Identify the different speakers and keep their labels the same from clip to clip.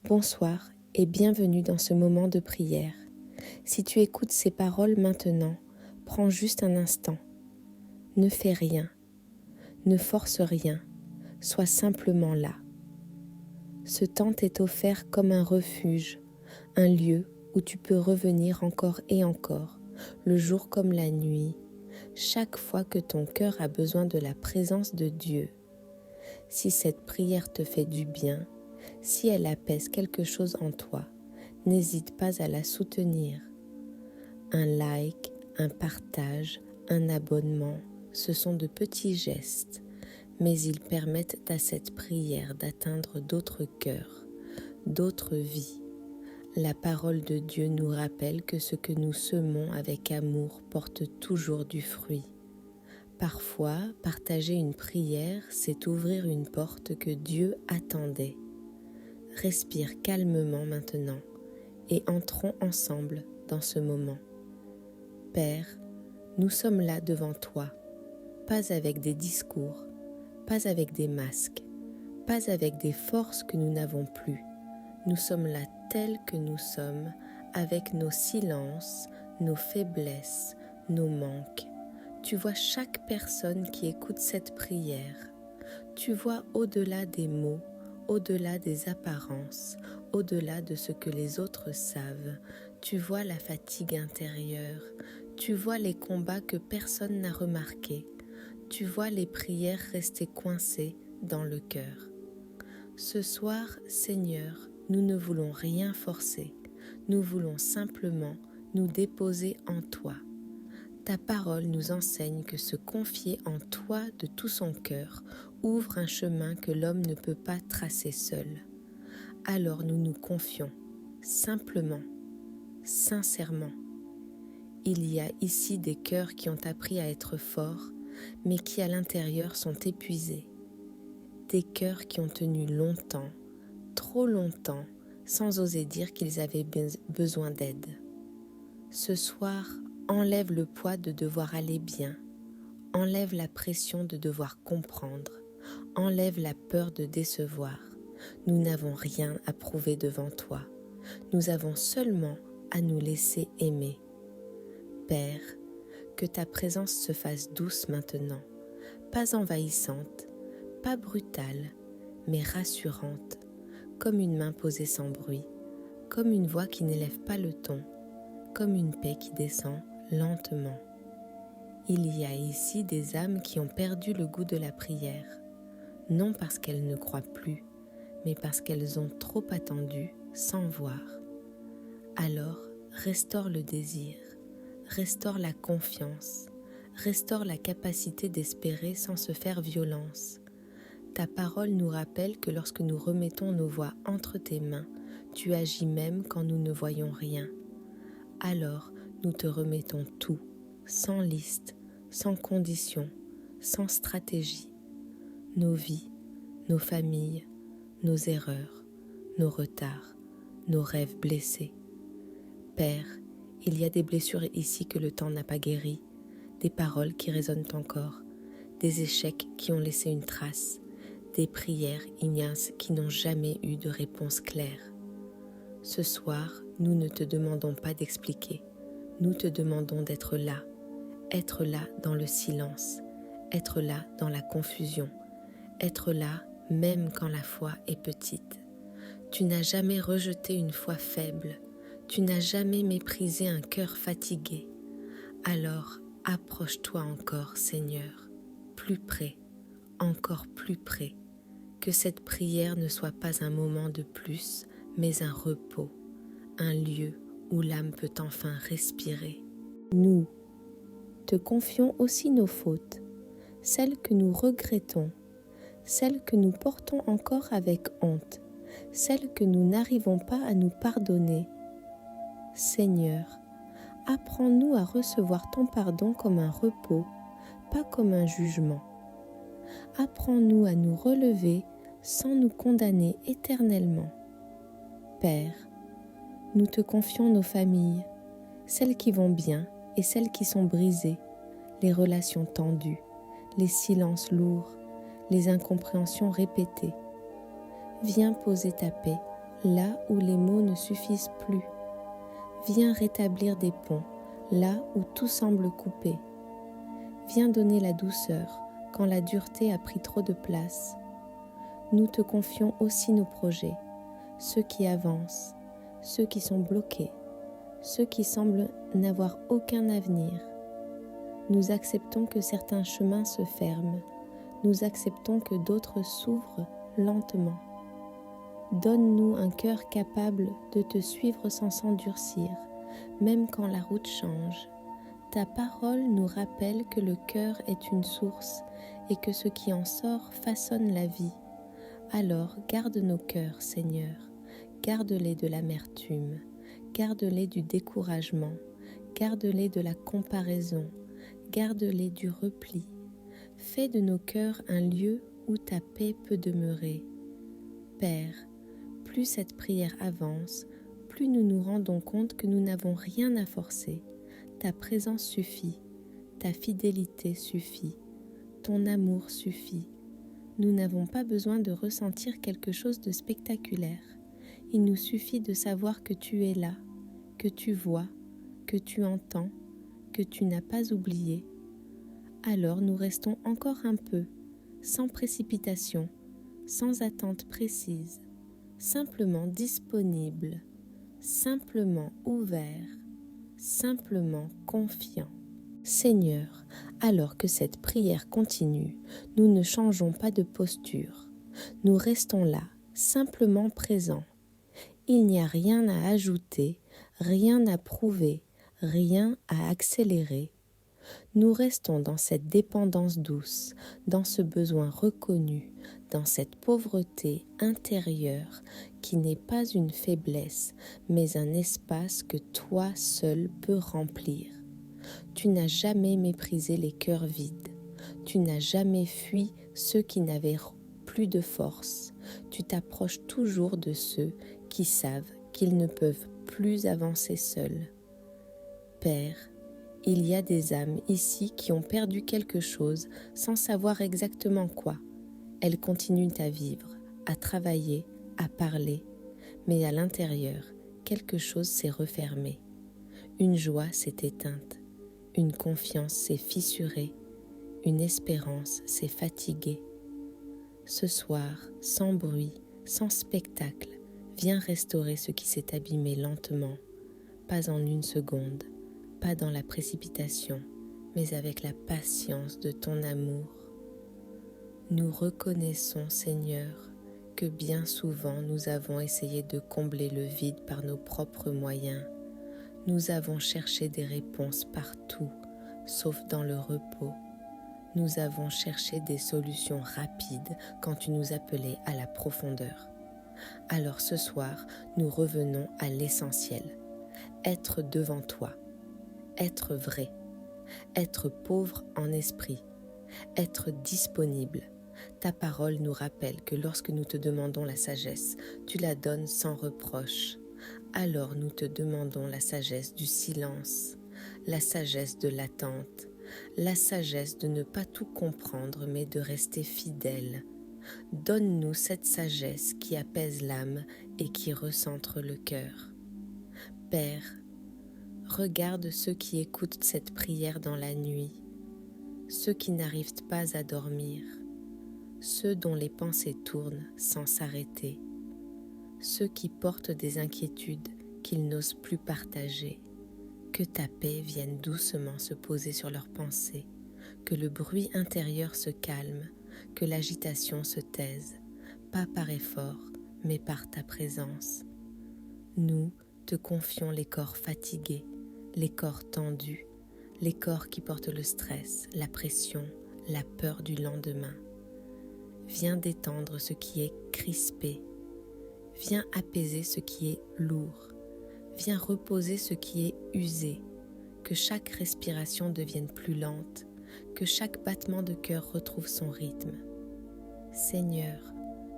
Speaker 1: Bonsoir et bienvenue dans ce moment de prière. Si tu écoutes ces paroles maintenant, prends juste un instant. Ne fais rien, ne force rien, sois simplement là. Ce temps t'est offert comme un refuge, un lieu où tu peux revenir encore et encore, le jour comme la nuit, chaque fois que ton cœur a besoin de la présence de Dieu. Si cette prière te fait du bien, si elle apaise quelque chose en toi, n'hésite pas à la soutenir. Un like, un partage, un abonnement, ce sont de petits gestes, mais ils permettent à cette prière d'atteindre d'autres cœurs, d'autres vies. La parole de Dieu nous rappelle que ce que nous semons avec amour porte toujours du fruit. Parfois, partager une prière, c'est ouvrir une porte que Dieu attendait. Respire calmement maintenant et entrons ensemble dans ce moment. Père, nous sommes là devant toi, pas avec des discours, pas avec des masques, pas avec des forces que nous n'avons plus. Nous sommes là tels que nous sommes, avec nos silences, nos faiblesses, nos manques. Tu vois chaque personne qui écoute cette prière. Tu vois au-delà des mots, au-delà des apparences, au-delà de ce que les autres savent. Tu vois la fatigue intérieure. Tu vois les combats que personne n'a remarqués. Tu vois les prières rester coincées dans le cœur. Ce soir, Seigneur, nous ne voulons rien forcer. Nous voulons simplement nous déposer en toi. Ta parole nous enseigne que se confier en toi de tout son cœur ouvre un chemin que l'homme ne peut pas tracer seul. Alors nous nous confions, simplement, sincèrement. Il y a ici des cœurs qui ont appris à être forts, mais qui à l'intérieur sont épuisés. Des cœurs qui ont tenu longtemps, trop longtemps, sans oser dire qu'ils avaient besoin d'aide. Ce soir, enlève le poids de devoir aller bien, enlève la pression de devoir comprendre, enlève la peur de décevoir. Nous n'avons rien à prouver devant toi, nous avons seulement à nous laisser aimer. Père, que ta présence se fasse douce maintenant, pas envahissante, pas brutale, mais rassurante, comme une main posée sans bruit, comme une voix qui n'élève pas le ton, comme une paix qui descend lentement. Il y a ici des âmes qui ont perdu le goût de la prière, non parce qu'elles ne croient plus, mais parce qu'elles ont trop attendu sans voir. Alors, restaure le désir, restaure la confiance, restaure la capacité d'espérer sans se faire violence. Ta parole nous rappelle que lorsque nous remettons nos voix entre tes mains, tu agis même quand nous ne voyons rien. Alors, nous te remettons tout, sans liste, sans condition, sans stratégie. Nos vies, nos familles, nos erreurs, nos retards, nos rêves blessés. Père, il y a des blessures ici que le temps n'a pas guéries, des paroles qui résonnent encore, des échecs qui ont laissé une trace, des prières ignaces qui n'ont jamais eu de réponse claire. Ce soir, nous ne te demandons pas d'expliquer, nous te demandons d'être là dans le silence, être là dans la confusion, être là même quand la foi est petite. Tu n'as jamais rejeté une foi faible, tu n'as jamais méprisé un cœur fatigué. Alors, approche-toi encore, Seigneur, plus près, encore plus près, que cette prière ne soit pas un moment de plus, mais un repos, un lieu où l'âme peut enfin respirer. Nous te confions aussi nos fautes, celles que nous regrettons, celles que nous portons encore avec honte, celles que nous n'arrivons pas à nous pardonner. Seigneur, apprends-nous à recevoir ton pardon comme un repos, pas comme un jugement. Apprends-nous à nous relever sans nous condamner éternellement. Père, nous te confions nos familles, celles qui vont bien et celles qui sont brisées, les relations tendues, les silences lourds, les incompréhensions répétées. Viens poser ta paix là où les mots ne suffisent plus. Viens rétablir des ponts là où tout semble coupé. Viens donner la douceur quand la dureté a pris trop de place. Nous te confions aussi nos projets, ceux qui avancent, ceux qui sont bloqués, ceux qui semblent n'avoir aucun avenir. Nous acceptons que certains chemins se ferment, nous acceptons que d'autres s'ouvrent lentement. Donne-nous un cœur capable de te suivre sans s'endurcir, même quand la route change. Ta parole nous rappelle que le cœur est une source et que ce qui en sort façonne la vie. Alors garde nos cœurs, Seigneur, garde-les de l'amertume, garde-les du découragement, garde-les de la comparaison, garde-les du repli. Fais de nos cœurs un lieu où ta paix peut demeurer. Père, plus cette prière avance, plus nous nous rendons compte que nous n'avons rien à forcer. Ta présence suffit, ta fidélité suffit, ton amour suffit. Nous n'avons pas besoin de ressentir quelque chose de spectaculaire. Il nous suffit de savoir que tu es là, que tu vois, que tu entends, que tu n'as pas oublié. Alors nous restons encore un peu, sans précipitation, sans attente précise, simplement disponibles, simplement ouverts, simplement confiants. Seigneur, alors que cette prière continue, nous ne changeons pas de posture. Nous restons là, simplement présents. Il n'y a rien à ajouter, rien à prouver, rien à accélérer. Nous restons dans cette dépendance douce, dans ce besoin reconnu, dans cette pauvreté intérieure qui n'est pas une faiblesse, mais un espace que toi seul peux remplir. Tu n'as jamais méprisé les cœurs vides. Tu n'as jamais fui ceux qui n'avaient plus de force. Tu t'approches toujours de ceux qui savent qu'ils ne peuvent plus avancer seuls. Père, il y a des âmes ici qui ont perdu quelque chose sans savoir exactement quoi. Elles continuent à vivre, à travailler, à parler, mais à l'intérieur, quelque chose s'est refermé. Une joie s'est éteinte. Une confiance s'est fissurée, une espérance s'est fatiguée. Ce soir, sans bruit, sans spectacle, viens restaurer ce qui s'est abîmé lentement, pas en une seconde, pas dans la précipitation, mais avec la patience de ton amour. Nous reconnaissons, Seigneur, que bien souvent nous avons essayé de combler le vide par nos propres moyens. Nous avons cherché des réponses partout, sauf dans le repos. Nous avons cherché des solutions rapides quand tu nous appelais à la profondeur. Alors ce soir, nous revenons à l'essentiel. Être devant toi, être vrai, être pauvre en esprit, être disponible. Ta parole nous rappelle que lorsque nous te demandons la sagesse, tu la donnes sans reproche. Alors nous te demandons la sagesse du silence, la sagesse de l'attente, la sagesse de ne pas tout comprendre mais de rester fidèle. Donne-nous cette sagesse qui apaise l'âme et qui recentre le cœur. Père, regarde ceux qui écoutent cette prière dans la nuit, ceux qui n'arrivent pas à dormir, ceux dont les pensées tournent sans s'arrêter, ceux qui portent des inquiétudes qu'ils n'osent plus partager. Que ta paix vienne doucement se poser sur leurs pensées, que le bruit intérieur se calme, que l'agitation se taise, pas par effort, mais par ta présence. Nous te confions les corps fatigués, les corps tendus, les corps qui portent le stress, la pression, la peur du lendemain. Viens détendre ce qui est crispé, viens apaiser ce qui est lourd, viens reposer ce qui est usé, que chaque respiration devienne plus lente, que chaque battement de cœur retrouve son rythme. Seigneur,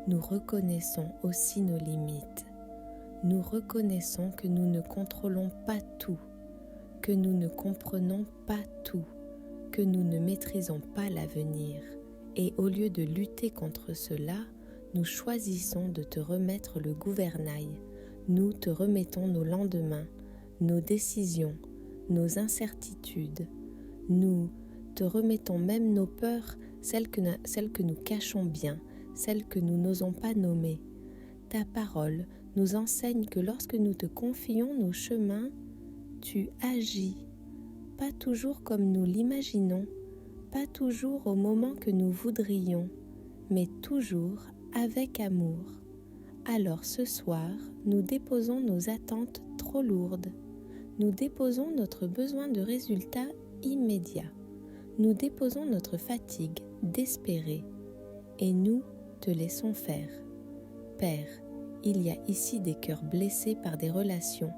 Speaker 1: nous reconnaissons aussi nos limites. Nous reconnaissons que nous ne contrôlons pas tout, que nous ne comprenons pas tout, que nous ne maîtrisons pas l'avenir. Et au lieu de lutter contre cela, nous choisissons de te remettre le gouvernail. Nous te remettons nos lendemains, nos décisions, nos incertitudes. Nous te remettons même nos peurs, celles que nous cachons bien, celles que nous n'osons pas nommer. Ta parole nous enseigne que lorsque nous te confions nos chemins, tu agis, pas toujours comme nous l'imaginons, pas toujours au moment que nous voudrions, mais toujours avec amour. Alors ce soir, nous déposons nos attentes trop lourdes. Nous déposons notre besoin de résultats immédiats. Nous déposons notre fatigue d'espérer et nous te laissons faire. Père, il y a ici des cœurs blessés par des relations.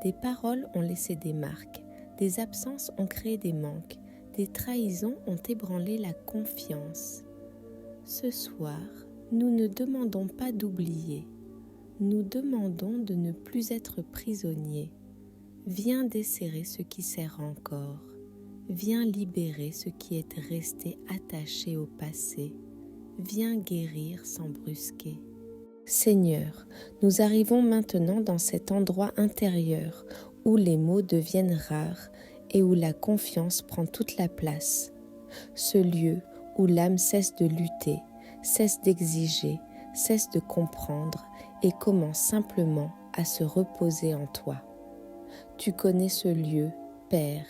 Speaker 1: Des paroles ont laissé des marques, des absences ont créé des manques, des trahisons ont ébranlé la confiance. Ce soir, nous ne demandons pas d'oublier, nous demandons de ne plus être prisonniers. Viens desserrer ce qui serre encore, viens libérer ce qui est resté attaché au passé, viens guérir sans brusquer. Seigneur, nous arrivons maintenant dans cet endroit intérieur où les mots deviennent rares et où la confiance prend toute la place. Ce lieu où l'âme cesse de lutter, cesse d'exiger, cesse de comprendre et commence simplement à se reposer en toi. Tu connais ce lieu, Père.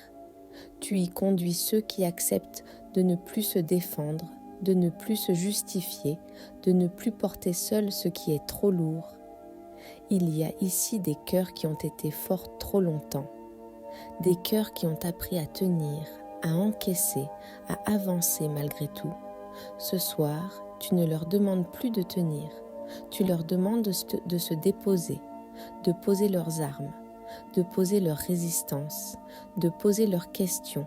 Speaker 1: Tu y conduis ceux qui acceptent de ne plus se défendre, de ne plus se justifier, de ne plus porter seul ce qui est trop lourd. Il y a ici des cœurs qui ont été forts trop longtemps, des cœurs qui ont appris à tenir, à encaisser, à avancer malgré tout. Ce soir, tu ne leur demandes plus de tenir, tu leur demandes de se déposer, de poser leurs armes, de poser leur résistance, de poser leurs questions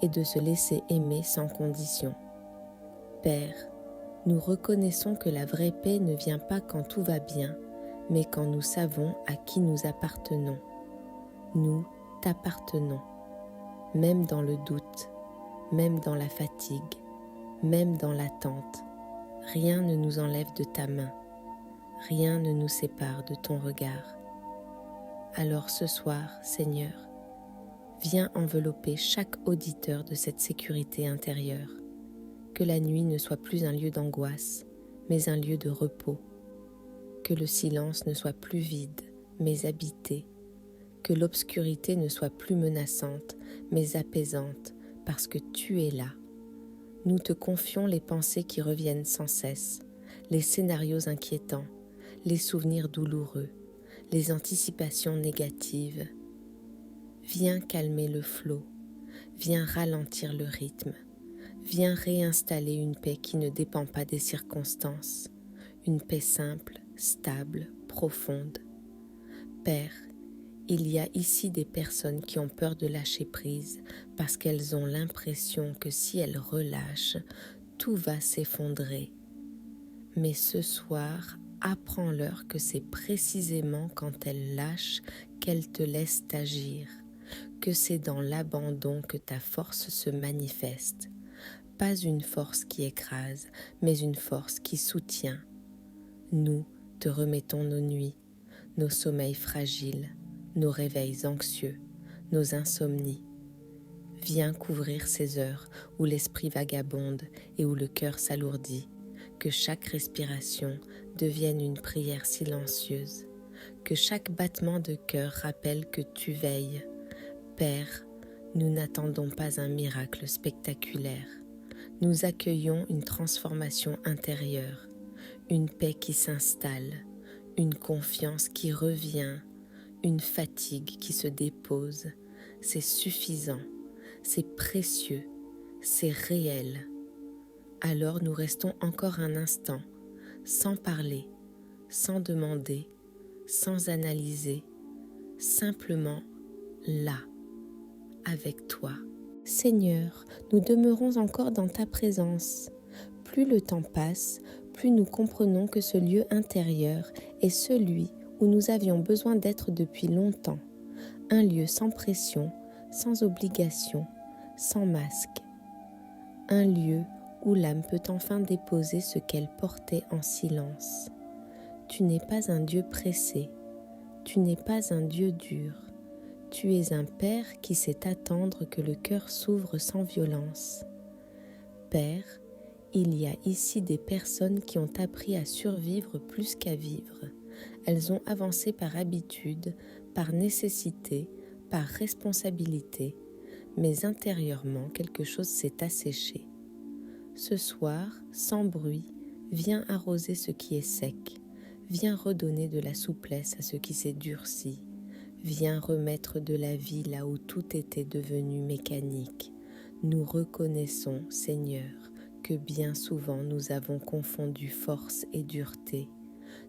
Speaker 1: et de se laisser aimer sans condition. Père, nous reconnaissons que la vraie paix ne vient pas quand tout va bien, mais quand nous savons à qui nous appartenons. Nous t'appartenons, même dans le doute, même dans la fatigue, même dans l'attente. Rien ne nous enlève de ta main, rien ne nous sépare de ton regard. Alors ce soir, Seigneur, viens envelopper chaque auditeur de cette sécurité intérieure. Que la nuit ne soit plus un lieu d'angoisse, mais un lieu de repos. Que le silence ne soit plus vide, mais habité. Que l'obscurité ne soit plus menaçante, mais apaisante, parce que tu es là. Nous te confions les pensées qui reviennent sans cesse, les scénarios inquiétants, les souvenirs douloureux, les anticipations négatives. Viens calmer le flot, viens ralentir le rythme. Viens réinstaller une paix qui ne dépend pas des circonstances, une paix simple, stable, profonde. Père, il y a ici des personnes qui ont peur de lâcher prise parce qu'elles ont l'impression que si elles relâchent, tout va s'effondrer. Mais ce soir, apprends-leur que c'est précisément quand elles lâchent qu'elles te laissent agir, que c'est dans l'abandon que ta force se manifeste. Pas une force qui écrase, mais une force qui soutient. Nous te remettons nos nuits, nos sommeils fragiles, nos réveils anxieux, nos insomnies. Viens couvrir ces heures où l'esprit vagabonde et où le cœur s'alourdit, que chaque respiration devienne une prière silencieuse, que chaque battement de cœur rappelle que tu veilles. Père, nous n'attendons pas un miracle spectaculaire. Nous accueillons une transformation intérieure, une paix qui s'installe, une confiance qui revient, une fatigue qui se dépose. C'est suffisant, c'est précieux, c'est réel. Alors nous restons encore un instant, sans parler, sans demander, sans analyser, simplement là, avec toi. Seigneur, nous demeurons encore dans ta présence. Plus le temps passe, plus nous comprenons que ce lieu intérieur est celui où nous avions besoin d'être depuis longtemps. Un lieu sans pression, sans obligation, sans masque. Un lieu où l'âme peut enfin déposer ce qu'elle portait en silence. Tu n'es pas un Dieu pressé, tu n'es pas un Dieu dur, tu es un Père qui sait attendre que le cœur s'ouvre sans violence. Père, il y a ici des personnes qui ont appris à survivre plus qu'à vivre. Elles ont avancé par habitude, par nécessité, par responsabilité, mais intérieurement quelque chose s'est asséché. Ce soir, sans bruit, viens arroser ce qui est sec, viens redonner de la souplesse à ce qui s'est durci, viens remettre de la vie là où tout était devenu mécanique. Nous reconnaissons, Seigneur, que bien souvent nous avons confondu force et dureté.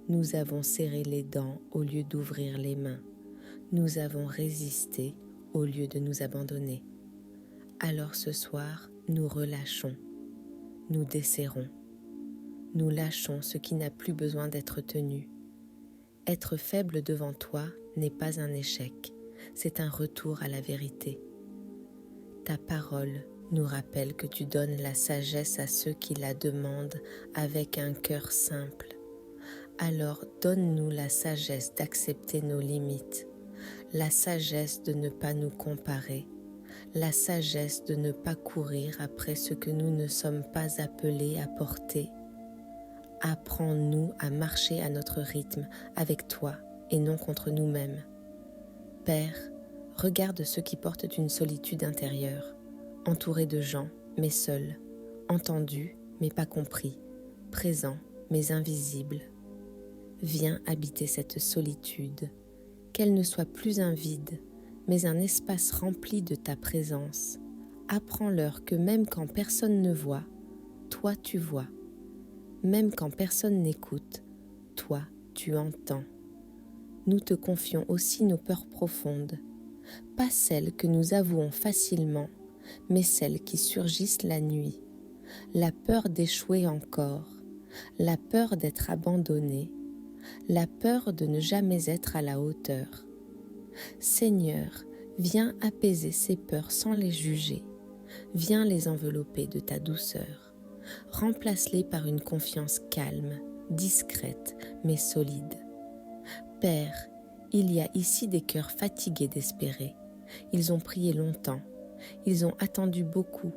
Speaker 1: Nous avons serré les dents au lieu d'ouvrir les mains. Nous avons résisté au lieu de nous abandonner. Alors ce soir, nous relâchons, nous desserrons, nous lâchons ce qui n'a plus besoin d'être tenu. Être faible devant toi n'est pas un échec, c'est un retour à la vérité. Ta parole nous rappelle que tu donnes la sagesse à ceux qui la demandent avec un cœur simple. Alors donne-nous la sagesse d'accepter nos limites, la sagesse de ne pas nous comparer, la sagesse de ne pas courir après ce que nous ne sommes pas appelés à porter. Apprends-nous à marcher à notre rythme avec toi et non contre nous-mêmes. Père, regarde ceux qui portent une solitude intérieure, entourés de gens mais seuls, entendus mais pas compris, présents mais invisibles. Viens habiter cette solitude, qu'elle ne soit plus un vide, mais un espace rempli de ta présence. Apprends-leur que même quand personne ne voit, toi tu vois. Même quand personne n'écoute, toi tu entends. Nous te confions aussi nos peurs profondes, pas celles que nous avouons facilement, mais celles qui surgissent la nuit. La peur d'échouer encore, la peur d'être abandonné, la peur de ne jamais être à la hauteur. Seigneur, viens apaiser ces peurs sans les juger. Viens les envelopper de ta douceur. Remplace-les par une confiance calme, discrète, mais solide. Père, il y a ici des cœurs fatigués d'espérer. Ils ont prié longtemps, ils ont attendu beaucoup,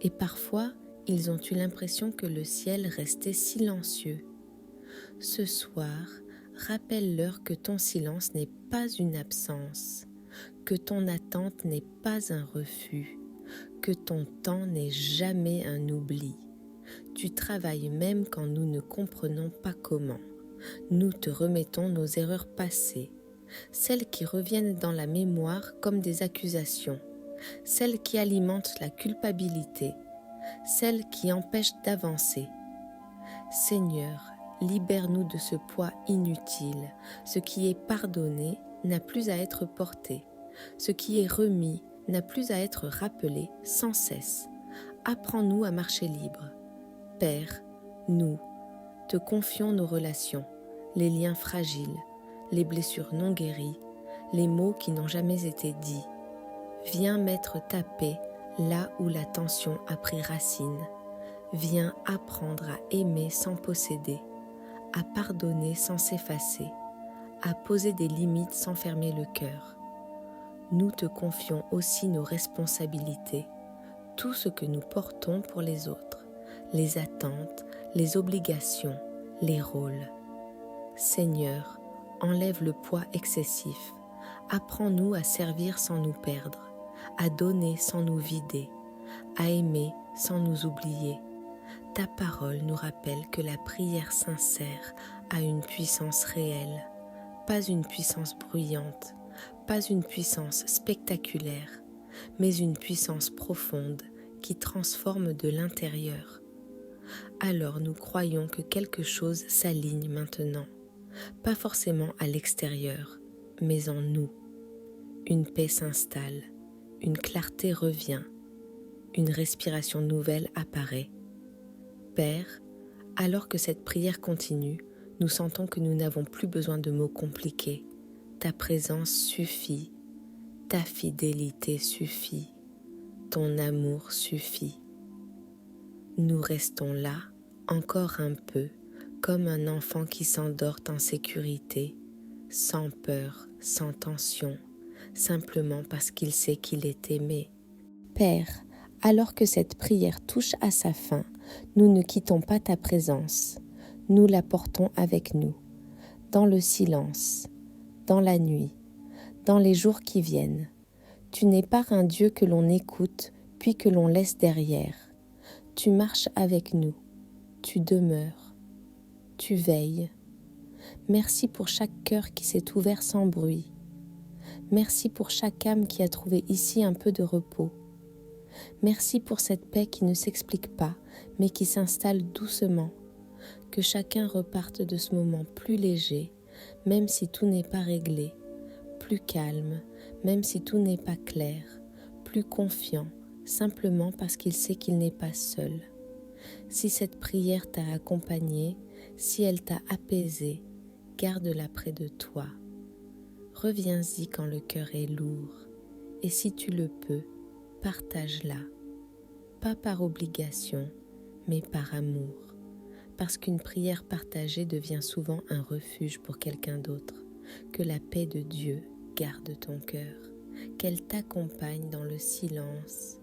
Speaker 1: et parfois ils ont eu l'impression que le ciel restait silencieux. Ce soir, rappelle-leur que ton silence n'est pas une absence, que ton attente n'est pas un refus, que ton temps n'est jamais un oubli. Tu travailles même quand nous ne comprenons pas comment. Nous te remettons nos erreurs passées, celles qui reviennent dans la mémoire comme des accusations, celles qui alimentent la culpabilité, celles qui empêchent d'avancer. Seigneur, libère-nous de ce poids inutile. Ce qui est pardonné n'a plus à être porté. Ce qui est remis n'a plus à être rappelé sans cesse. Apprends-nous à marcher libre. Père, nous te confions nos relations, les liens fragiles, les blessures non guéries, les mots qui n'ont jamais été dits. Viens mettre ta paix là où la tension a pris racine. Viens apprendre à aimer sans posséder, à pardonner sans s'effacer, à poser des limites sans fermer le cœur. Nous te confions aussi nos responsabilités, tout ce que nous portons pour les autres, les attentes, les obligations, les rôles. Seigneur, enlève le poids excessif, apprends-nous à servir sans nous perdre, à donner sans nous vider, à aimer sans nous oublier. Ta parole nous rappelle que la prière sincère a une puissance réelle, pas une puissance bruyante, pas une puissance spectaculaire, mais une puissance profonde qui transforme de l'intérieur. Alors nous croyons que quelque chose s'aligne maintenant, pas forcément à l'extérieur, mais en nous. Une paix s'installe, une clarté revient, une respiration nouvelle apparaît. Père, alors que cette prière continue, nous sentons que nous n'avons plus besoin de mots compliqués. Ta présence suffit, ta fidélité suffit, ton amour suffit. Nous restons là, encore un peu, comme un enfant qui s'endort en sécurité, sans peur, sans tension, simplement parce qu'il sait qu'il est aimé. Père, alors que cette prière touche à sa fin, nous ne quittons pas ta présence, nous la portons avec nous, dans le silence, dans la nuit, dans les jours qui viennent. Tu n'es pas un Dieu que l'on écoute, puis que l'on laisse derrière. Tu marches avec nous, tu demeures, tu veilles. Merci pour chaque cœur qui s'est ouvert sans bruit. Merci pour chaque âme qui a trouvé ici un peu de repos. Merci pour cette paix qui ne s'explique pas, mais qui s'installe doucement. Que chacun reparte de ce moment plus léger, même si tout n'est pas réglé, plus calme, même si tout n'est pas clair, plus confiant, simplement parce qu'il sait qu'il n'est pas seul. Si cette prière t'a accompagné, si elle t'a apaisé, garde-la près de toi. Reviens-y quand le cœur est lourd, et si tu le peux, partage-la, pas par obligation, mais par amour, parce qu'une prière partagée devient souvent un refuge pour quelqu'un d'autre. Que la paix de Dieu garde ton cœur, qu'elle t'accompagne dans le silence,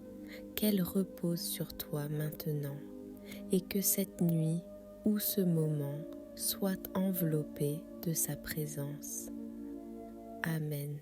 Speaker 1: qu'elle repose sur toi maintenant, et que cette nuit ou ce moment soit enveloppé de sa présence. Amen.